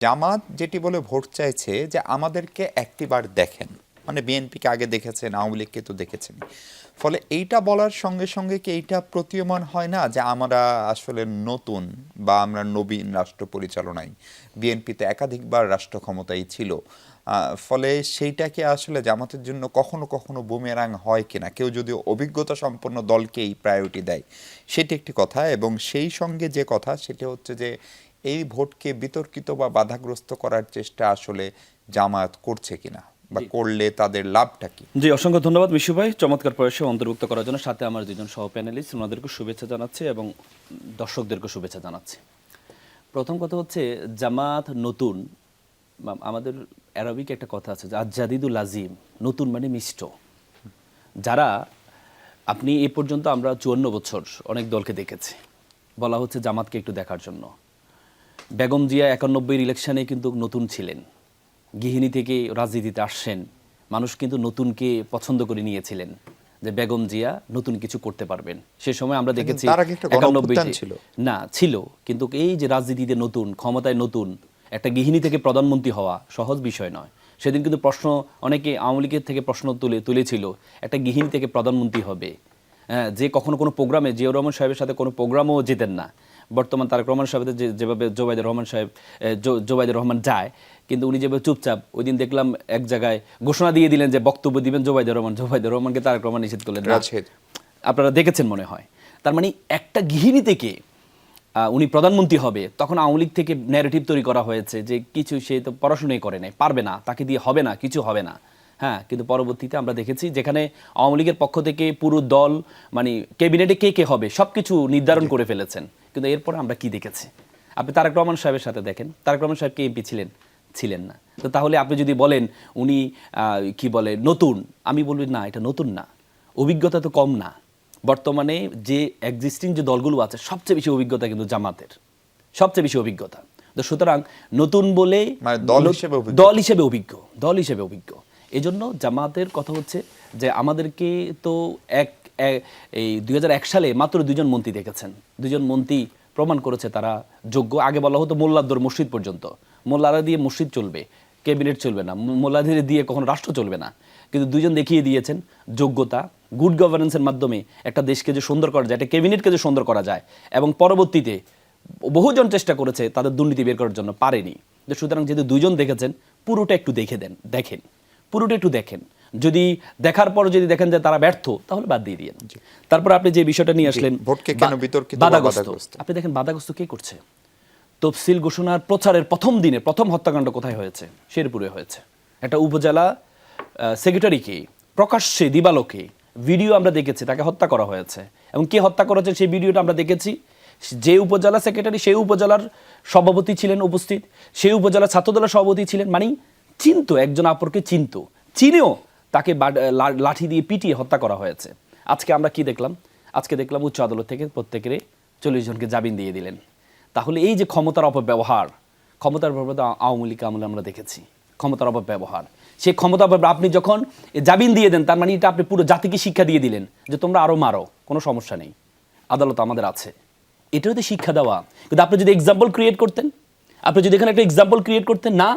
জামাত যেটি বলে ভোট চাইছে যে আমাদেরকে একটিবার দেখেন, মানে বিএনপিকে আগে দেখেছেন, আওয়ামী লীগকে তো দেখেছেন। ফলে এইটা বলার সঙ্গে সঙ্গে কি এইটা প্রতীয়মান হয় না যে আমরা আসলে নতুন বা আমরা নবীন রাষ্ট্র পরিচালনায়, বিএনপিতে একাধিকবার রাষ্ট্র ক্ষমতায় ছিল, ফলে সেইটাকে আসলে জামাতের জন্য কখনো কখনো বুমেরাং হয় কিনা, কেউ যদি অভিজ্ঞতা সম্পন্ন দলকেই প্রায়োরিটি দেয়, সেটি একটি কথা। এবং সেই সঙ্গে যে কথা সেটা হচ্ছে যে এই ভোটকে বিতর্কিত বা বাধাগ্রস্ত করার চেষ্টা আসলে জামায়াত করছে কিনা, বা করলে তাদের লাভটা কি। জি, অসংখ্য ধন্যবাদ মিশু ভাই চমৎকার প্রয়াসে অন্তর্ভুক্ত করার জন্য। সাথে আমার দুজন সহ প্যানেলিস্ট, ওনাদেরকে শুভেচ্ছা জানাচ্ছি এবং দর্শকদেরকে শুভেচ্ছা জানাচ্ছি। প্রথম কথা হচ্ছে জামাত নতুন, আমাদের অ্যারাবিক একটা কথা আছে যে আজাদিদুল আজিম, নতুন মানে মিষ্ট। যারা আপনি এ পর্যন্ত আমরা 54 বছর অনেক দলকে দেখেছি, বলা হচ্ছে জামাতকে একটু দেখার জন্য। বেগম জিয়া 91 ইলেকশনে কিন্তু নতুন ছিলেন, গৃহিণী থেকে রাজনীতিতে আসছেন, মানুষ কিন্তু নতুনকে পছন্দ করে নিয়েছিলেন যে বেগম জিয়া নতুন কিছু করতে পারবেন। সে সময় আমরা দেখেছি 91 ছিল না ছিল, কিন্তু এই যে রাজনীতিতে নতুন, ক্ষমতায় নতুন, একটা গৃহিণী থেকে প্রধানমন্ত্রী হওয়া সহজ বিষয় নয়। সেদিন কিন্তু প্রশ্ন অনেকে আওয়ামী লীগের থেকে প্রশ্ন তুলেছিল, একটা গৃহিণী থেকে প্রধানমন্ত্রী হবে, যে কখনো কোনো প্রোগ্রামে, জিয়াউর রহমান সাহেবের সাথে কোনো প্রোগ্রামও যেতেন না। বর্তমান তারেক রহমান সাহেবের যেভাবে জোবাইদুর রহমান যায়, কিন্তু উনি যেভাবে চুপচাপ, ওই দিন দেখলাম এক জায়গায় ঘোষণা দিয়ে দিলেন যে বক্তব্য দিবেন জোবাইদুর রহমানকে তারেক রহমান নিষেধ করলেন। আপনারা দেখেছেন মনে হয়। তার মানে একটা গৃহিণী থেকে উনি প্রধানমন্ত্রী হবে, তখন আওয়ামী লীগ থেকে ন্যারেটিভ তৈরি করা হয়েছে যে কিছু সে তো পড়াশোনাই করে নাই, পারবে না, তাকে দিয়ে হবে না, কিছু হবে না। হ্যাঁ, কিন্তু পরবর্তীতে আমরা দেখেছি যেখানে আওয়ামী লীগের পক্ষ থেকে পুরো দল, মানে ক্যাবিনেটে কে কে হবে সব কিছু নির্ধারণ করে ফেলেছেন। কিন্তু এরপরে আমরা কি দেখেছি? আপনি তারেক রহমান সাহেবের সাথে দেখেন, তারেক রহমান সাহেব কি এমপি ছিলেন না। তো তাহলে আপনি যদি বলেন উনি কি বলে নতুন, আমি বলবি না, এটা নতুন না, অভিজ্ঞতা তো কম না। বর্তমানে যে এক্সিস্টিং যে দলগুলো আছে, সবচেয়ে বেশি অভিজ্ঞতা কিন্তু জামাতের, সবচেয়ে বেশি অভিজ্ঞতা। তো সুতরাং নতুন বলে দল হিসেবে অভিজ্ঞ। এই জন্য জামাতের কথা হচ্ছে যে আমাদেরকে তো এই 2001 সালে মাত্র 2জন মন্ত্রী দেখেছেন, 2জন মন্ত্রী প্রমাণ করেছে তারা যোগ্য। আগে বলা হতো মোল্লাদ্দর মসজিদ পর্যন্ত, মোল্লারা দিয়ে মসজিদ চলবে, ক্যাবিনেট চলবে না, মোল্লাদের দিয়ে কখনো রাষ্ট্র চলবে না। কিন্তু 2জন দেখিয়ে দিয়েছেন যোগ্যতা, গুড গভর্নেন্সের মাধ্যমে একটা দেশকে যে সুন্দর করা যায়, একটা ক্যাবিনেটকে যে সুন্দর করা যায়। এবং পরবর্তীতে বহুজন চেষ্টা করেছে তাদের দুর্নীতি বের করার জন্য, পারেনি। সুতরাং যেহেতু 2জন দেখেছেন, পুরোটা একটু দেখেন, পুরোটা একটু দেখেন। যদি দেখার পর যদি দেখেন যে তারা ব্যর্থ, তাহলে বাদ দিয়ে দিয়েন। তারপর আপনি যে বিষয়টা নিয়ে আসলেন বাধাগ্রস্ত, আপনি দেখেন বাধাগ্রস্ত কে করছে। তফসিল ঘোষণার প্রচারের প্রথম দিনে প্রথম হত্যাকাণ্ড কোথায় হয়েছে? শেরপুরে হয়েছে। একটা উপজেলা সেক্রেটারিকে প্রকাশ্যে দিবালোকে ভিডিও আমরা দেখেছি, তাকে হত্যা করা হয়েছে। এবং কে হত্যা করেছে সেই ভিডিওটা আমরা দেখেছি। যে উপজেলা সেক্রেটারি, সেই উপজেলার সভাপতি ছিলেন উপস্থিত, সেই উপজেলার ছাত্রদলের সভাপতি ছিলেন, মানে চিনতো, একজন অপরকে চিনেও তাকে লাঠি দিয়ে পিটিয়ে হত্যা করা হয়েছে। আজকে আমরা কি দেখলাম? আজকে দেখলাম উচ্চ আদালত থেকে প্রত্যেকের 40 জনকে জামিন দিয়ে দিলেন। তাহলে এই যে ক্ষমতার অপব্যবহার, ক্ষমতার অপব্যবহার আওয়ামী লীগ আমলে আমরা দেখেছি, ক্ষমতার অপব্যবহার। সেই ক্ষমতা আপনি যখন জামিন দিয়ে দেন, তার মানে এটা আপনি পুরো জাতিকে শিক্ষা দিয়ে দিলেন যে তোমরা আরো মারো, কোনো সমস্যা নেই, আদালত আমাদের আছে। এটা হচ্ছে শিক্ষা দেওয়া। কিন্তু আপনি যদি এক্সাম্পল ক্রিয়েট করতেন, না,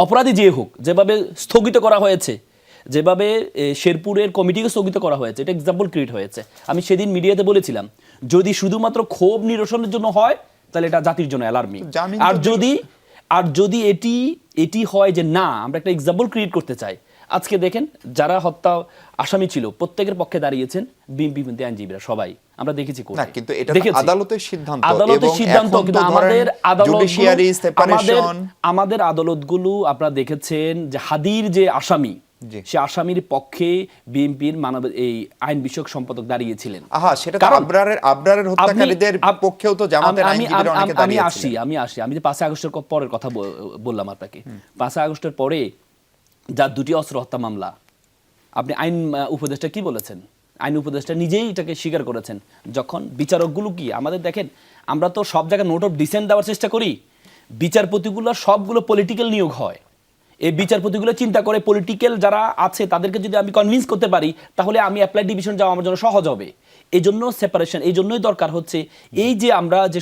অপরাধী যে হোক, যেভাবে স্থগিত করা হয়েছে, যেভাবে শেরপুরের কমিটিকে স্থগিত করা হয়েছে, এটা এক্সাম্পল ক্রিয়েট হয়েছে। আমি সেদিন মিডিয়াতে বলেছিলাম, যদি শুধুমাত্র ক্ষোভ নিরসনের জন্য হয় তাহলে এটা জাতির জন্য অ্যালার্মিং। আর যদি এটি হয় যে না, আমরা একটা এক্সাম্পল ক্রিয়েট করতে চাই। আজকে দেখেন যারা হত্যা আসামি ছিল প্রত্যেকের পক্ষে দাঁড়িয়েছেন বিএনপি আইনজীবীরা, সবাই আমরা দেখেছি। কিন্তু এটা আদালতের সিদ্ধান্ত, কিন্তু আমাদের আদালতগুলো আপনারা দেখেছেন যে হাদির যে আসামি, সে আসামির পক্ষে বিএনপির এই আইন বিষয়ক সম্পাদক দাঁড়িয়েছিলেন। আবরারের হত্যাকারীদের পক্ষেও তো জামাতের আইনজীবীরা অনেকে দাঁড়িয়েছিলেন। আমি যে 5 আগস্টের পরের কথা বললাম আপনাকে, 5 আগস্টের পরে যার 2টি অস্ত্র হত্যা মামলা, আপনি আইন উপদেষ্টা কি বলেছেন? আইন উপদেষ্টা নিজেই এটাকে স্বীকার করেছেন। যখন বিচারকগুলো কি আমাদের দেখেন, আমরা তো সব জায়গায় নোট অফ ডিসেন্ট দেওয়ার চেষ্টা করি, বিচারপতিগুলো সবগুলো পলিটিক্যাল নিয়োগ হয়। এই বিচারপতিগুলো চিন্তা করে পলিটিক্যাল যারা আছে তাদেরকে যদি আমি কনভিন্স করতে পারি, তাহলে আমি অ্যাপ্লাই ডিভিশন যাওয়া আমার জন্য সহজ হবে। এই জন্য সেপারেশন, এই জন্যই দরকার হচ্ছে এই যে আমরা যে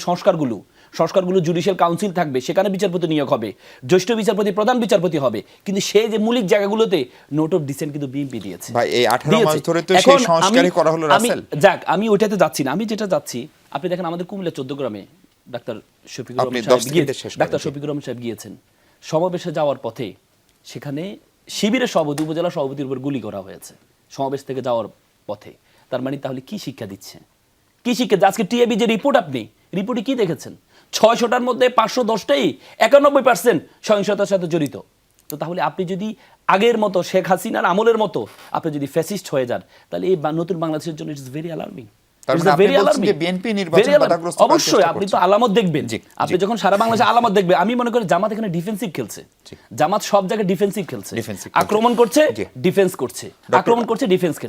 সংস্কারগুলো জুডিশিয়াল কাউন্সিল থাকবে, সেখানে বিচারপতি নিয়োগ হবে, জ্যেষ্ঠ বিচারপতি প্রধান বিচারপতি হবে, কিন্তু সেই যে মৌলিক জায়গাগুলোতে নোট অফ ডিসেন্ট কিন্তু বিএনপি দিয়েছে। ভাই এই 18 মাস দিয়েছে। ধরে তো এখন সেই সংস্কারই করা হলো আমি রাসেল। যাক, আমি ওইটাতে যাচ্ছি না, আমি যেটা যাচ্ছি, আপনি দেখেন আমাদের কুমিল্লা 14 গ্রামে ডাক্তার শফিকুর আপনি রহমান 10 সাহেব সেকেন্ডে শেষ করেন। ডাক্তার শফিকুর রহমান সাহেব গিয়েছেন, সমাবেশে যাওয়ার পথে সেখানে শিবিরের সভাপতি, উপজেলা সভাপতির উপর গুলি করা হয়েছে সমাবেশ থেকে যাওয়ার পথে। তার মানে তাহলে কি শিক্ষা দিচ্ছে, কি শিক্ষা? আজকে টিএবি যে রিপোর্ট, আপনি রিপোর্টে কি দেখেছেন? 600টার মধ্যে 510টাই 91% সহিংসতার সাথে জড়িত। তো তাহলে আপনি যদি আগের মতো শেখ হাসিনার আমলের মতো আপনি যদি ফ্যাসিস্ট হয়ে যান, তাহলে এই নতুন বাংলাদেশের জন্য ইটস ভেরি অ্যালার্মিং। তার মানে আপনি বলছেন যে বিএনপি নির্বাচন বাধাগ্রস্ত করার অবশ্যই চেষ্টা আপনি করছে। তো আলামত দেখবেন। জি, আপনি জি। যখন সারা বাংলাদেশে আলামত দেখবেন, আমি মনে করি জামাত এখানে ডিফেন্সিভ খেলছে। জামাত সব জায়গায় ডিফেন্সিভ খেলছে, Defensive খেলছে। আক্রমণ করছে, জি। ডিফেন্স করছে, আক্রমণ করছে, ডিফেন্স খেলছে।